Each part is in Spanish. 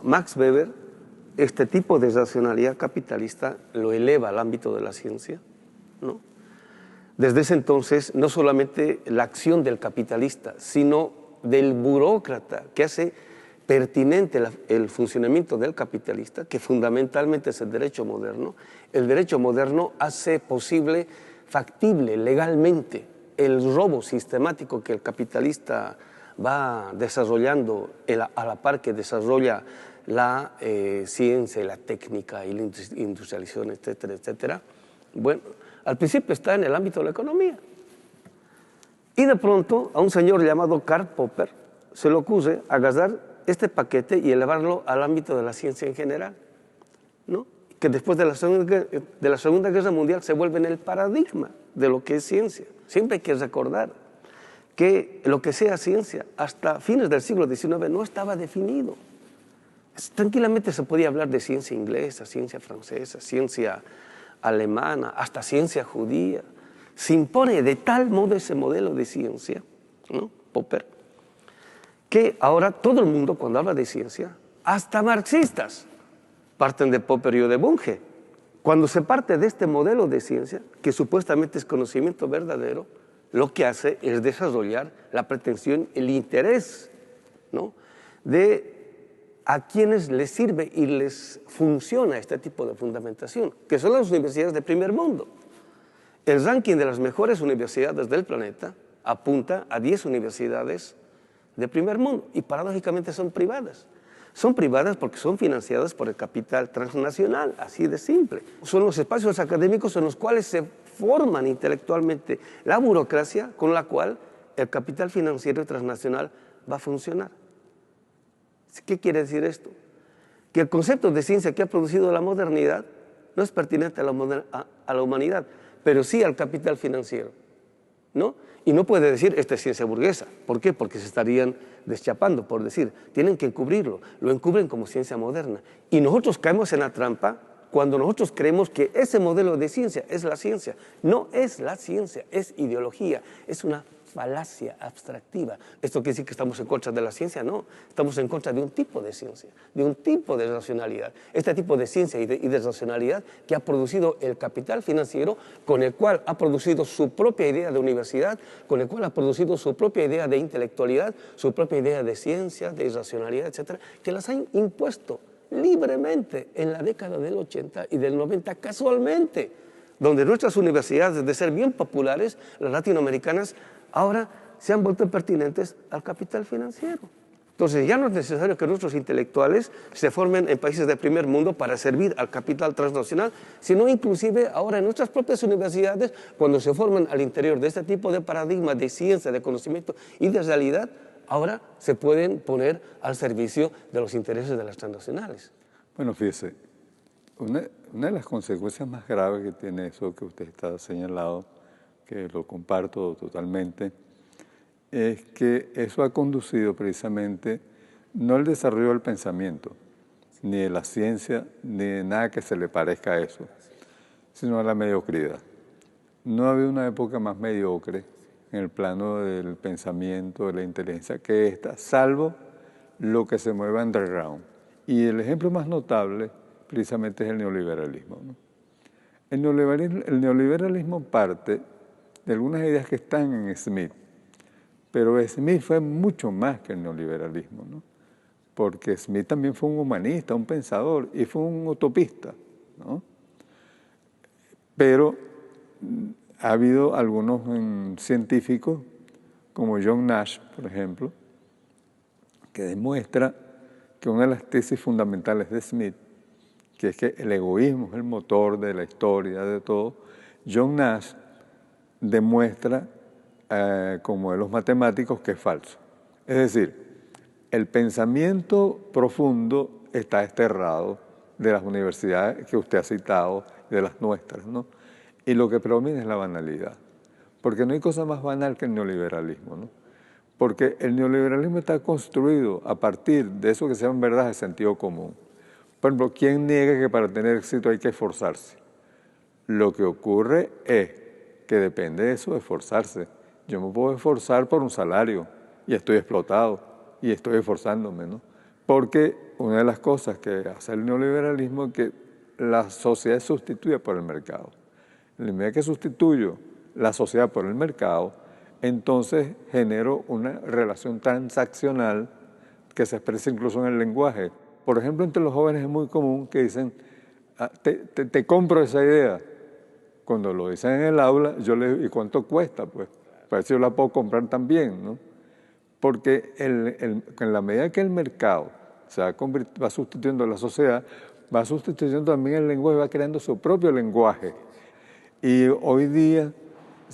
Max Weber este tipo de racionalidad capitalista lo eleva al ámbito de la ciencia, ¿no? Desde ese entonces, no solamente la acción del capitalista, sino del burócrata que hace pertinente el funcionamiento del capitalista, que fundamentalmente es el derecho moderno. El derecho moderno hace posible, factible, legalmente, el robo sistemático que el capitalista va desarrollando a la par que desarrolla la ciencia, la técnica y la industrialización, etcétera, etcétera. Bueno, al principio está en el ámbito de la economía. Y de pronto a un señor llamado Karl Popper se le ocurre agarrar este paquete y elevarlo al ámbito de la ciencia en general, ¿no? Que después de la Segunda Guerra Mundial se vuelve en el paradigma de lo que es ciencia. Siempre hay que recordar que lo que sea ciencia hasta fines del siglo XIX no estaba definido. Tranquilamente se podía hablar de ciencia inglesa, ciencia francesa, ciencia alemana, hasta ciencia judía. Se impone de tal modo ese modelo de ciencia, ¿no? Popper, que ahora todo el mundo cuando habla de ciencia, hasta marxistas, parten de Popper y de Bunge. Cuando se parte de este modelo de ciencia, que supuestamente es conocimiento verdadero, lo que hace es desarrollar la pretensión, el interés, ¿no?, de a quienes les sirve y les funciona este tipo de fundamentación, que son las universidades de primer mundo. El ranking de las mejores universidades del planeta apunta a 10 universidades de primer mundo y paradójicamente son privadas. Son privadas porque son financiadas por el capital transnacional, así de simple. Son los espacios académicos en los cuales se forman intelectualmente la burocracia con la cual el capital financiero transnacional va a funcionar. ¿Qué quiere decir esto? Que el concepto de ciencia que ha producido la modernidad no es pertinente a la humanidad, pero sí al capital financiero, ¿no? Y no puede decir, esta es ciencia burguesa. ¿Por qué? Porque se estarían deschapando, por decir. Tienen que encubrirlo, lo encubren como ciencia moderna. Y nosotros caemos en la trampa cuando nosotros creemos que ese modelo de ciencia es la ciencia. No es la ciencia, es ideología, es una falacia abstractiva. ¿Esto quiere decir que estamos en contra de la ciencia? No, estamos en contra de un tipo de ciencia, de un tipo de racionalidad. Este tipo de ciencia y de racionalidad que ha producido el capital financiero, con el cual ha producido su propia idea de universidad, con el cual ha producido su propia idea de intelectualidad, su propia idea de ciencia, de racionalidad, etcétera, que las han impuesto libremente en la década del 80 y del 90, casualmente, donde nuestras universidades, de ser bien populares, las latinoamericanas, ahora se han vuelto pertinentes al capital financiero. Entonces ya no es necesario que nuestros intelectuales se formen en países de primer mundo para servir al capital transnacional, sino inclusive ahora en nuestras propias universidades, cuando se forman al interior de este tipo de paradigma de ciencia, de conocimiento y de realidad, ahora se pueden poner al servicio de los intereses de las transnacionales. Bueno, fíjese, una de las consecuencias más graves que tiene eso que usted está señalado, que lo comparto totalmente, es que eso ha conducido precisamente no al desarrollo del pensamiento, ni de la ciencia, ni de nada que se le parezca a eso, sino a la mediocridad. No ha habido una época más mediocre en el plano del pensamiento, de la inteligencia, que esta, salvo lo que se mueva underground. Y el ejemplo más notable precisamente es el neoliberalismo, ¿no? El neoliberalismo parte de algunas ideas que están en Smith, pero Smith fue mucho más que el neoliberalismo, ¿no? Porque Smith también fue un humanista, un pensador y fue un utopista, ¿no? Pero ha habido algunos científicos, como John Nash, por ejemplo, que demuestra que una de las tesis fundamentales de Smith, que es que el egoísmo es el motor de la historia, de todo, John Nash demuestra con modelos matemáticos que es falso. Es decir, el pensamiento profundo está desterrado de las universidades que usted ha citado, de las nuestras, ¿no? Y lo que predomina es la banalidad, porque no hay cosa más banal que el neoliberalismo, ¿no? Porque el neoliberalismo está construido a partir de eso que se llama verdades de sentido común. Por ejemplo, ¿quién niega que para tener éxito hay que esforzarse? Lo que ocurre es que depende de eso, de esforzarse. Yo me puedo esforzar por un salario y estoy explotado y estoy esforzándome, ¿no? porque una de las cosas que hace el neoliberalismo es que la sociedad es sustituida por el mercado. En la medida que sustituyo la sociedad por el mercado, entonces genero una relación transaccional que se expresa incluso en el lenguaje. Por ejemplo, entre los jóvenes es muy común que dicen, te compro esa idea. Cuando lo dicen en el aula, yo le digo, ¿y cuánto cuesta? Pues para eso yo la puedo comprar también, ¿no? Porque en la medida que el mercado va sustituyendo a la sociedad, va sustituyendo también el lenguaje, va creando su propio lenguaje. Y hoy día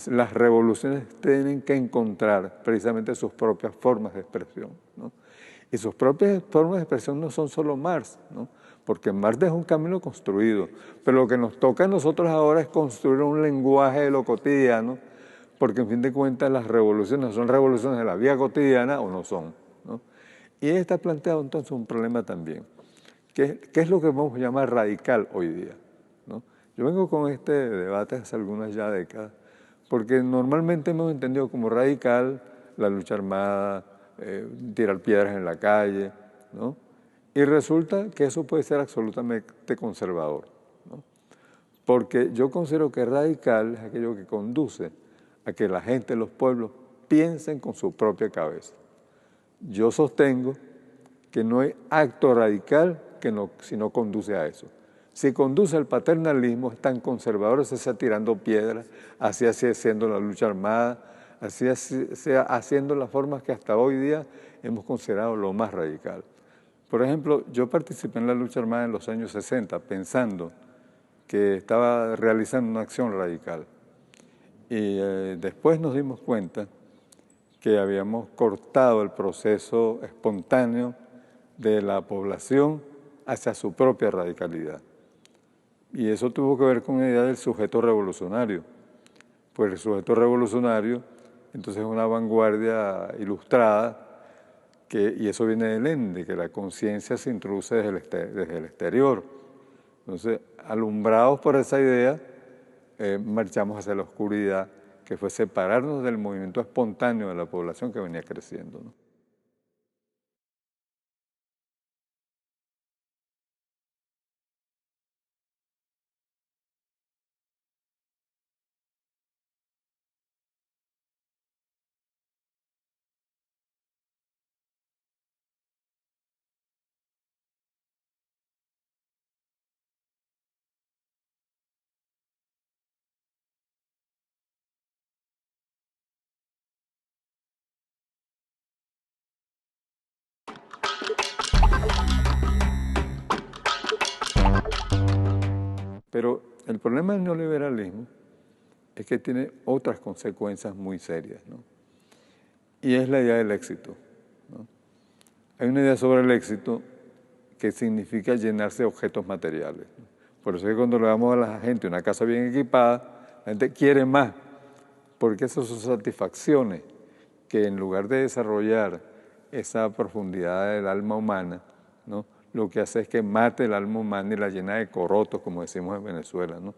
las revoluciones tienen que encontrar precisamente sus propias formas de expresión, ¿no? Y sus propias formas de expresión no son solo Marx, ¿no? Porque Marx dejó un camino construido, pero lo que nos toca a nosotros ahora es construir un lenguaje de lo cotidiano, porque en fin de cuentas las revoluciones son revoluciones de la vida cotidiana o no son, ¿no? Y está planteado entonces un problema también, ¿qué es lo que vamos a llamar radical hoy día, ¿no? Yo vengo con este debate hace algunas ya décadas, porque normalmente hemos entendido como radical la lucha armada, tirar piedras en la calle, ¿no? Y resulta que eso puede ser absolutamente conservador, ¿no? Porque yo considero que radical es aquello que conduce a que la gente, los pueblos, piensen con su propia cabeza. Yo sostengo que no hay acto radical si no conduce a eso. Si conduce al paternalismo, es tan conservador, se está tirando piedras, así haciendo la lucha armada, así haciendo las formas que hasta hoy día hemos considerado lo más radical. Por ejemplo, yo participé en la lucha armada en los años 60 pensando que estaba realizando una acción radical. Y después nos dimos cuenta que habíamos cortado el proceso espontáneo de la población hacia su propia radicalidad. Y eso tuvo que ver con la idea del sujeto revolucionario. Pues el sujeto revolucionario, entonces es una vanguardia ilustrada, y eso viene del ende, que la conciencia se introduce desde el exterior. Entonces, alumbrados por esa idea, marchamos hacia la oscuridad, que fue separarnos del movimiento espontáneo de la población que venía creciendo, ¿no? Pero el problema del neoliberalismo es que tiene otras consecuencias muy serias, ¿no? Y es la idea del éxito, ¿no? Hay una idea sobre el éxito que significa llenarse de objetos materiales, ¿no? Por eso es que cuando le damos a la gente una casa bien equipada, la gente quiere más, porque esas son satisfacciones que en lugar de desarrollar esa profundidad del alma humana, ¿no?, lo que hace es que mate el alma humana y la llena de corotos, como decimos en Venezuela, ¿no?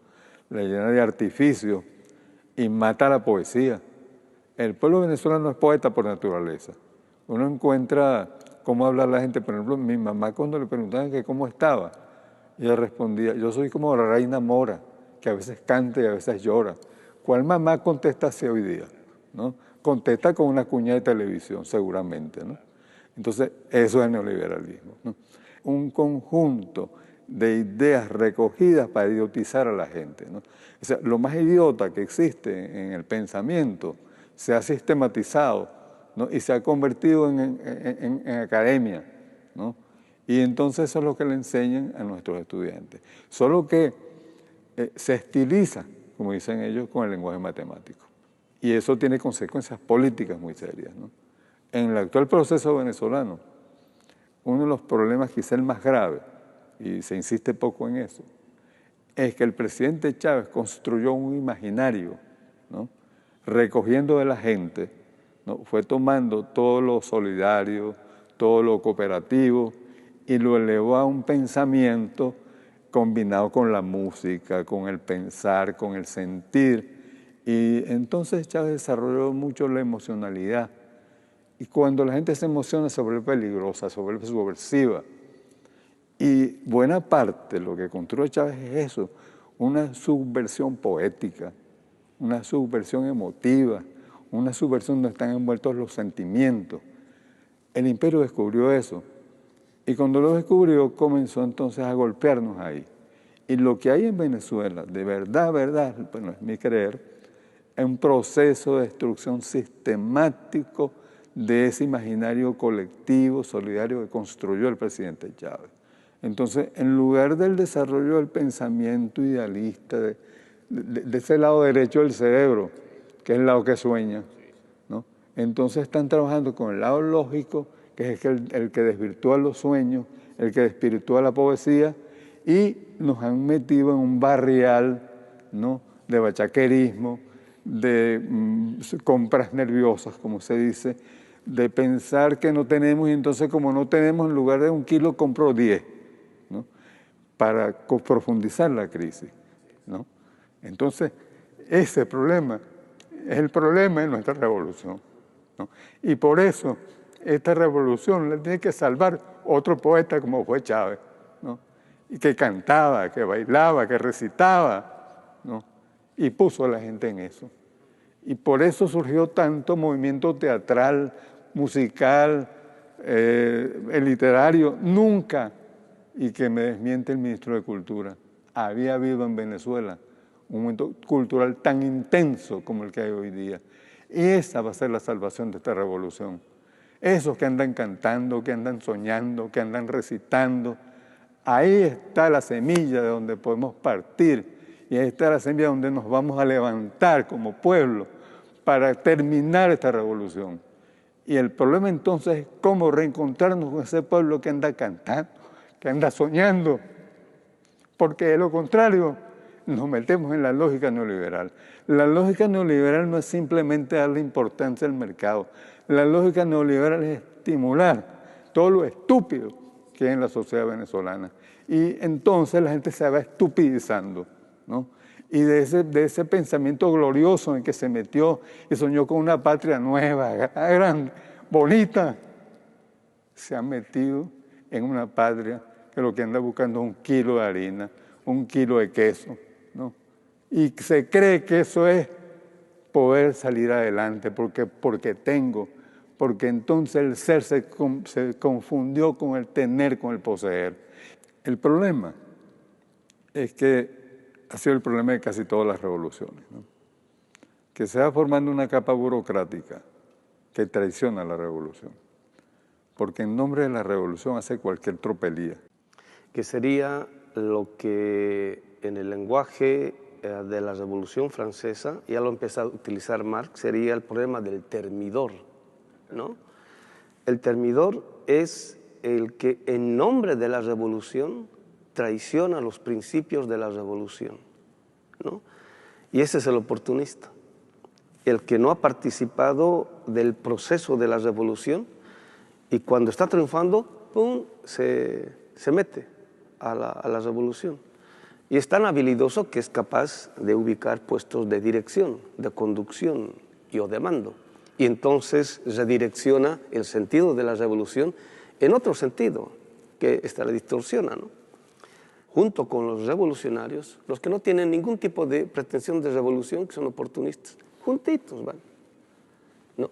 La llena de artificios y mata la poesía. El pueblo venezolano es poeta por naturaleza. Uno encuentra cómo habla la gente. Por ejemplo, mi mamá cuando le preguntaban que cómo estaba, ella respondía, yo soy como la reina mora, que a veces canta y a veces llora. ¿Cuál mamá contesta así hoy día, ¿no? Contesta con una cuña de televisión, seguramente, ¿no? Entonces, eso es neoliberalismo, ¿no? Un conjunto de ideas recogidas para idiotizar a la gente, ¿no? O sea, lo más idiota que existe en el pensamiento se ha sistematizado, ¿no?, y se ha convertido en academia, ¿no? Y entonces eso es lo que le enseñan a nuestros estudiantes. Solo que se estiliza, como dicen ellos, con el lenguaje matemático. Y eso tiene consecuencias políticas muy serias, ¿no? En el actual proceso venezolano, uno de los problemas quizá el más grave, y se insiste poco en eso, es que el presidente Chávez construyó un imaginario, ¿no?, recogiendo de la gente, ¿no?, fue tomando todo lo solidario, todo lo cooperativo, y lo elevó a un pensamiento combinado con la música, con el pensar, con el sentir. Y entonces Chávez desarrolló mucho la emocionalidad Y cuando la gente se emociona se vuelve peligrosa, se vuelve subversiva. Y buena parte de lo que construye Chávez es eso, una subversión poética, una subversión emotiva, una subversión donde están envueltos los sentimientos. El imperio descubrió eso. Y cuando lo descubrió, comenzó entonces a golpearnos ahí. Y lo que hay en Venezuela, de verdad, bueno, es mi creer, es un proceso de destrucción sistemático de ese imaginario colectivo, solidario que construyó el presidente Chávez. Entonces, en lugar del desarrollo del pensamiento idealista, de ese lado derecho del cerebro, que es el lado que sueña, ¿no? Entonces están trabajando con el lado lógico, que es el que desvirtúa los sueños, el que desvirtúa la poesía, y nos han metido en un barrial, ¿no?, de bachaquerismo, de compras nerviosas, como se dice, de pensar que no tenemos, y entonces como no tenemos, en lugar de 1 kilo compro 10, ¿no?, para profundizar la crisis, ¿no? Entonces, ese problema es el problema de nuestra revolución, ¿no? Y por eso esta revolución la tiene que salvar otro poeta como fue Chávez, ¿no?, y que cantaba, que bailaba, que recitaba, ¿no?, y puso a la gente en eso. Y por eso surgió tanto movimiento teatral, musical, el literario. Nunca, y que me desmiente el ministro de Cultura, había habido en Venezuela un momento cultural tan intenso como el que hay hoy día. Y esa va a ser la salvación de esta revolución. Esos que andan cantando, que andan soñando, que andan recitando, ahí está la semilla de donde podemos partir, y ahí está la semilla donde nos vamos a levantar como pueblo para terminar esta revolución. Y el problema entonces es cómo reencontrarnos con ese pueblo que anda cantando, que anda soñando, porque de lo contrario nos metemos en la lógica neoliberal. La lógica neoliberal no es simplemente darle importancia al mercado. La lógica neoliberal es estimular todo lo estúpido que hay en la sociedad venezolana. Y entonces la gente se va estupidizando, ¿no? Y de ese pensamiento glorioso en que se metió y soñó con una patria nueva, grande, bonita, se ha metido en una patria que lo que anda buscando es 1 kilo de harina, 1 kilo de queso, ¿no? Y se cree que eso es poder salir adelante, porque entonces el ser se confundió con el tener, con el poseer. El problema es que ha sido el problema de casi todas las revoluciones, ¿no?, que se va formando una capa burocrática que traiciona la revolución, porque en nombre de la revolución hace cualquier tropelía. Que sería lo que en el lenguaje de la Revolución Francesa, ya lo empezó a utilizar Marx, sería el problema del termidor, ¿no? El termidor es el que en nombre de la revolución traiciona los principios de la revolución, ¿no? Y ese es el oportunista, el que no ha participado del proceso de la revolución y cuando está triunfando, ¡pum!, se mete a la revolución. Y es tan habilidoso que es capaz de ubicar puestos de dirección, de conducción y o de mando. Y entonces redirecciona el sentido de la revolución en otro sentido, que esta la distorsiona, ¿no? Junto con los revolucionarios, los que no tienen ningún tipo de pretensión de revolución, que son oportunistas, juntitos van, ¿no?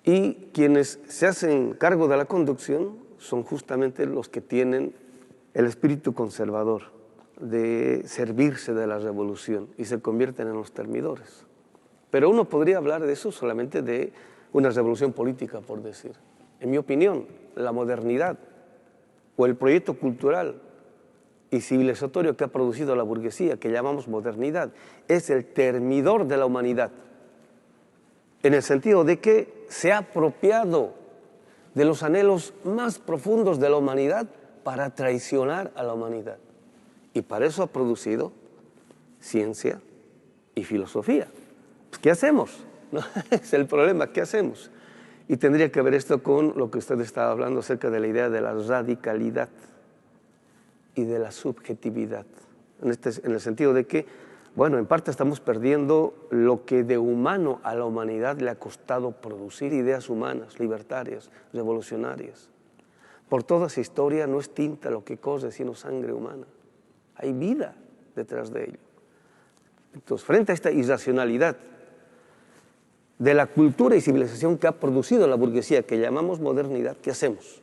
Y quienes se hacen cargo de la conducción son justamente los que tienen el espíritu conservador de servirse de la revolución y se convierten en los termidores. Pero uno podría hablar de eso solamente de una revolución política, por decir. En mi opinión, la modernidad o el proyecto cultural y civilizatorio que ha producido la burguesía, que llamamos modernidad, es el termidor de la humanidad, en el sentido de que se ha apropiado de los anhelos más profundos de la humanidad para traicionar a la humanidad. Y para eso ha producido ciencia y filosofía. Pues, ¿qué hacemos? ¿No? Es el problema, ¿qué hacemos? Y tendría que ver esto con lo que usted estaba hablando acerca de la idea de la radicalidad y de la subjetividad, en el sentido de que Bueno, en parte estamos perdiendo lo que de humano a la humanidad le ha costado producir ideas humanas, libertarias, revolucionarias. Por toda esa historia no es tinta lo que corre, sino sangre humana. Hay vida detrás de ello. Entonces, frente a esta irracionalidad de la cultura y civilización que ha producido la burguesía, que llamamos modernidad, ¿qué hacemos?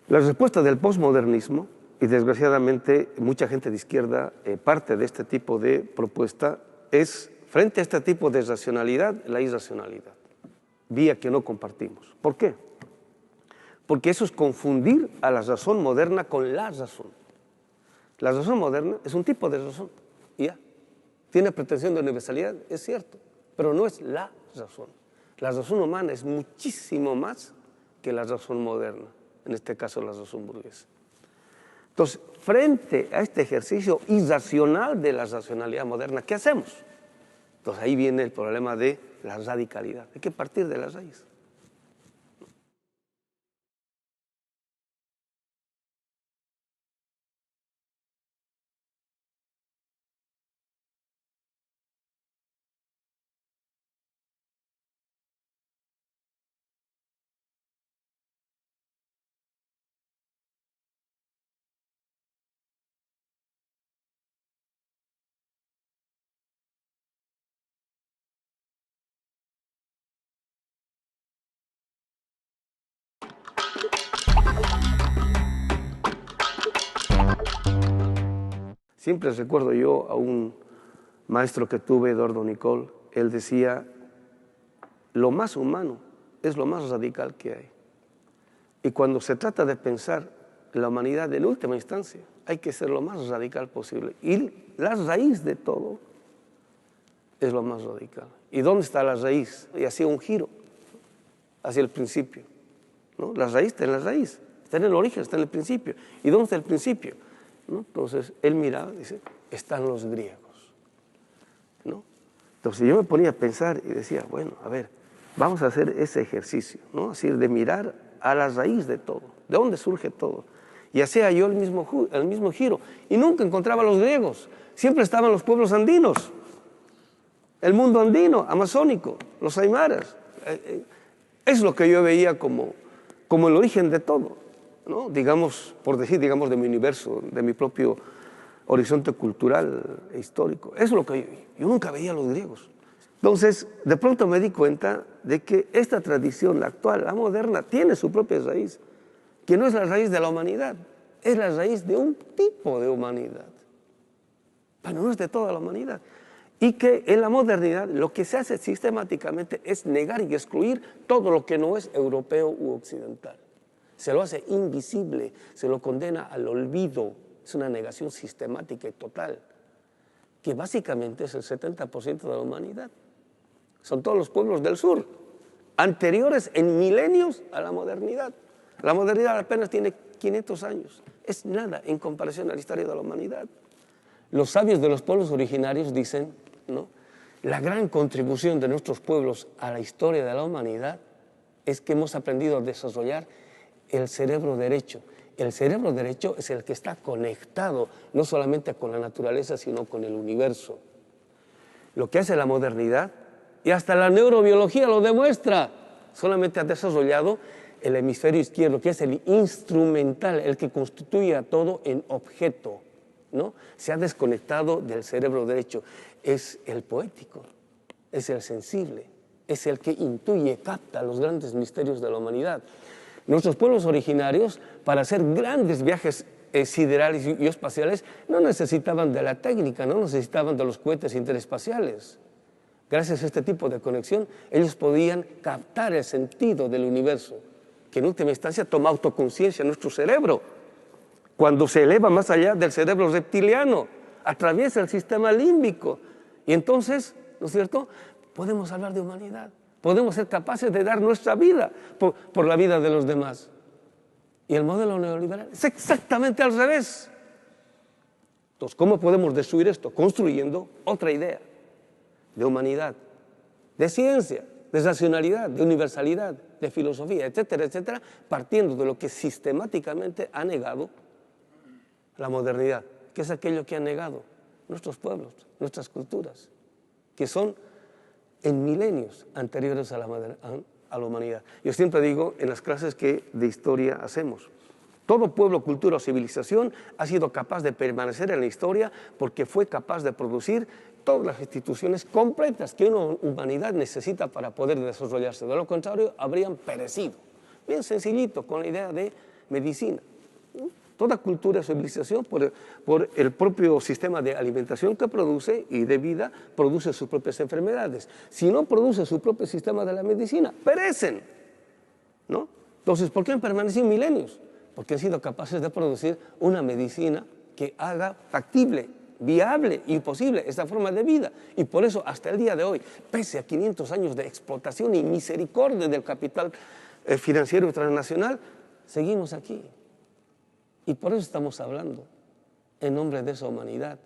La respuesta del posmodernismo, y desgraciadamente mucha gente de izquierda parte de este tipo de propuesta, es, frente a este tipo de racionalidad, la irracionalidad, vía que no compartimos. ¿Por qué? Porque eso es confundir a la razón moderna con la razón. La razón moderna es un tipo de razón, y ya. Tiene pretensión de universalidad, es cierto, pero no es la razón. La razón humana es muchísimo más que la razón moderna, en este caso la razón burguesa. Entonces, frente a este ejercicio irracional de la racionalidad moderna, ¿qué hacemos? Entonces ahí viene el problema de la radicalidad. Hay que partir de la raíz. Siempre recuerdo yo a un maestro que tuve, Eduardo Nicol, él decía, lo más humano es lo más radical que hay. Y cuando se trata de pensar la humanidad en última instancia, hay que ser lo más radical posible. Y la raíz de todo es lo más radical. ¿Y dónde está la raíz? Y hacía un giro hacia el principio, ¿no? La raíz está en la raíz, está en el origen, está en el principio. ¿Y dónde está el principio? ¿No? Entonces él miraba y dice, están los griegos, ¿no? Entonces yo me ponía a pensar y decía, bueno, a ver, vamos a hacer ese ejercicio, ¿no? Así de mirar a la raíz de todo, de dónde surge todo. Y hacía yo el mismo giro y nunca encontraba a los griegos, siempre estaban los pueblos andinos, el mundo andino, amazónico, los aymaras. Es lo que yo veía como el origen de todo, ¿no? Digamos, por decir, digamos, de mi universo, de mi propio horizonte cultural e histórico. Eso es lo que yo nunca veía a los griegos. Entonces, de pronto me di cuenta de que esta tradición, la actual, la moderna, tiene su propia raíz, que no es la raíz de la humanidad, es la raíz de un tipo de humanidad, pero no es de toda la humanidad. Y que en la modernidad lo que se hace sistemáticamente es negar y excluir todo lo que no es europeo u occidental. Se lo hace invisible, se lo condena al olvido. Es una negación sistemática y total, que básicamente es el 70% de la humanidad. Son todos los pueblos del sur, anteriores en milenios a la modernidad. La modernidad apenas tiene 500 años. Es nada en comparación a la historia de la humanidad. Los sabios de los pueblos originarios dicen, ¿no? La gran contribución de nuestros pueblos a la historia de la humanidad es que hemos aprendido a desarrollar el cerebro derecho. El cerebro derecho es el que está conectado no solamente con la naturaleza, sino con el universo. Lo que hace la modernidad, y hasta la neurobiología lo demuestra, solamente ha desarrollado el hemisferio izquierdo, que es el instrumental, el que constituye a todo en objeto, ¿no? Se ha desconectado del cerebro derecho. Es el poético, es el sensible, es el que intuye, capta los grandes misterios de la humanidad. Nuestros pueblos originarios, para hacer grandes viajes siderales y espaciales, no necesitaban de la técnica, no necesitaban de los cohetes interespaciales. Gracias a este tipo de conexión, ellos podían captar el sentido del universo, que en última instancia toma autoconciencia en nuestro cerebro. Cuando se eleva más allá del cerebro reptiliano, atraviesa el sistema límbico. Y entonces, ¿no es cierto?, podemos hablar de humanidad. Podemos ser capaces de dar nuestra vida por la vida de los demás. Y el modelo neoliberal es exactamente al revés. Entonces, ¿cómo podemos destruir esto? Construyendo otra idea de humanidad, de ciencia, de racionalidad, de universalidad, de filosofía, etcétera, etcétera, partiendo de lo que sistemáticamente ha negado la modernidad. ¿Qué es aquello que ha negado? nuestros pueblos, nuestras culturas, que son en milenios anteriores a la humanidad. Yo siempre digo en las clases que de historia hacemos, todo pueblo, cultura o civilización ha sido capaz de permanecer en la historia porque fue capaz de producir todas las instituciones completas que una humanidad necesita para poder desarrollarse. De lo contrario, habrían perecido. Bien sencillito, con la idea de medicina. Toda cultura o civilización, por el propio sistema de alimentación que produce y de vida, produce sus propias enfermedades. Si no produce su propio sistema de la medicina, perecen, ¿no? Entonces, ¿por qué han permanecido milenios? Porque han sido capaces de producir una medicina que haga factible, viable y posible esta forma de vida. Y por eso, hasta el día de hoy, pese a 500 años de explotación y misericordia del capital financiero transnacional, seguimos aquí. Y por eso estamos hablando, en nombre de esa humanidad,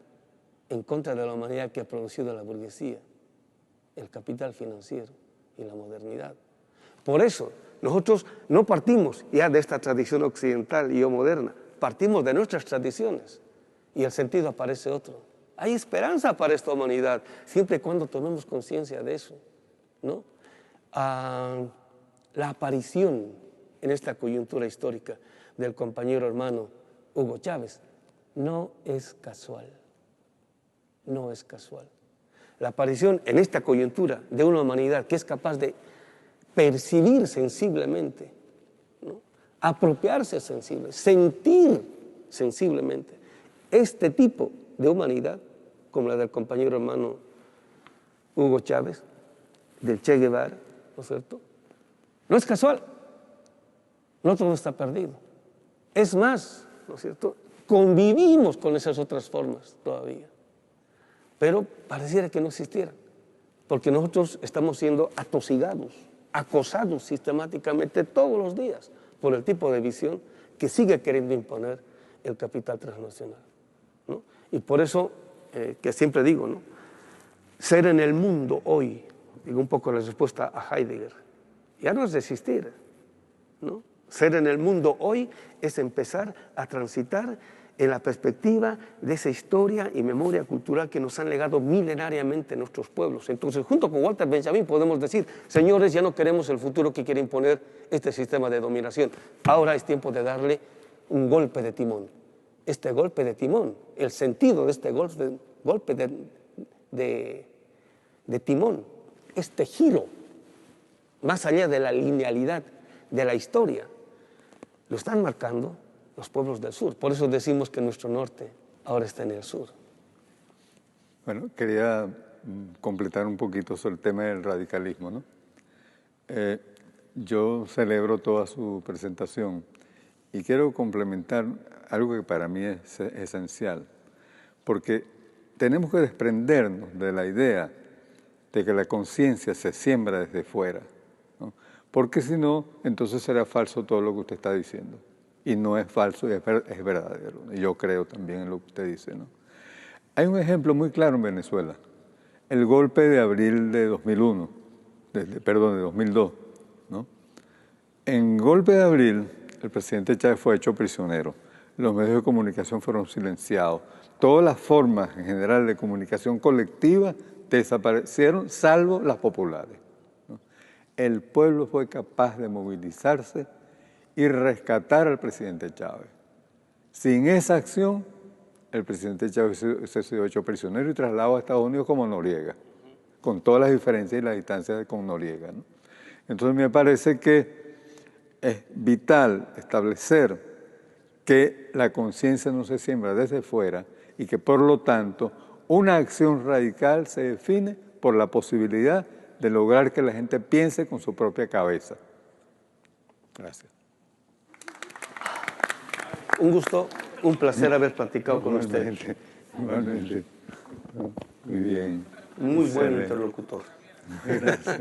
en contra de la humanidad que ha producido la burguesía, el capital financiero y la modernidad. Por eso, nosotros no partimos ya de esta tradición occidental y o moderna, partimos de nuestras tradiciones y el sentido aparece otro. Hay esperanza para esta humanidad, siempre y cuando tomemos conciencia de eso, ¿no? La aparición en esta coyuntura histórica del compañero hermano Hugo Chávez no es casual, no es casual. La aparición en esta coyuntura de una humanidad que es capaz de percibir sensiblemente, ¿no? Apropiarse sensible, sentir sensiblemente este tipo de humanidad, como la del compañero hermano Hugo Chávez, del Che Guevara, ¿no es cierto? No es casual, no todo está perdido. Es más, ¿no es cierto? Convivimos con esas otras formas todavía, pero pareciera que no existieran, porque nosotros estamos siendo atosigados, acosados sistemáticamente todos los días por el tipo de visión que sigue queriendo imponer el capital transnacional, ¿no? Y por eso que siempre digo, ¿no? Ser en el mundo hoy, digo un poco la respuesta a Heidegger, ya no es desistir, ¿no? Ser en el mundo hoy es empezar a transitar en la perspectiva de esa historia y memoria cultural que nos han legado milenariamente nuestros pueblos. Entonces, junto con Walter Benjamin podemos decir, señores, ya no queremos el futuro que quiere imponer este sistema de dominación. Ahora es tiempo de darle un golpe de timón. Este golpe de timón, el sentido de este golpe de timón, este giro, más allá de la linealidad de la historia, lo están marcando los pueblos del sur. Por eso decimos que nuestro norte ahora está en el sur. Bueno, quería completar un poquito sobre el tema del radicalismo, ¿no? Yo celebro toda su presentación y quiero complementar algo que para mí es esencial, porque tenemos que desprendernos de la idea de que la conciencia se siembra desde fuera, ¿no? Porque si no, entonces será falso todo lo que usted está diciendo. Y no es falso, es verdadero. Y yo creo también en lo que usted dice, ¿no? Hay un ejemplo muy claro en Venezuela. El golpe de abril de 2002, ¿no? En golpe de abril, el presidente Chávez fue hecho prisionero. Los medios de comunicación fueron silenciados. Todas las formas en general de comunicación colectiva desaparecieron, salvo las populares, ¿no? El pueblo fue capaz de movilizarse y rescatar al presidente Chávez. Sin esa acción, el presidente Chávez se ha sido hecho prisionero y trasladado a Estados Unidos como Noriega, con todas las diferencias y las distancias con Noriega, ¿no? Entonces me parece que es vital establecer que la conciencia no se siembra desde fuera y que por lo tanto una acción radical se define por la posibilidad de lograr que la gente piense con su propia cabeza. Gracias. Un gusto, un placer haber platicado con usted. Igualmente. Muy bien. Muy buen interlocutor. Gracias.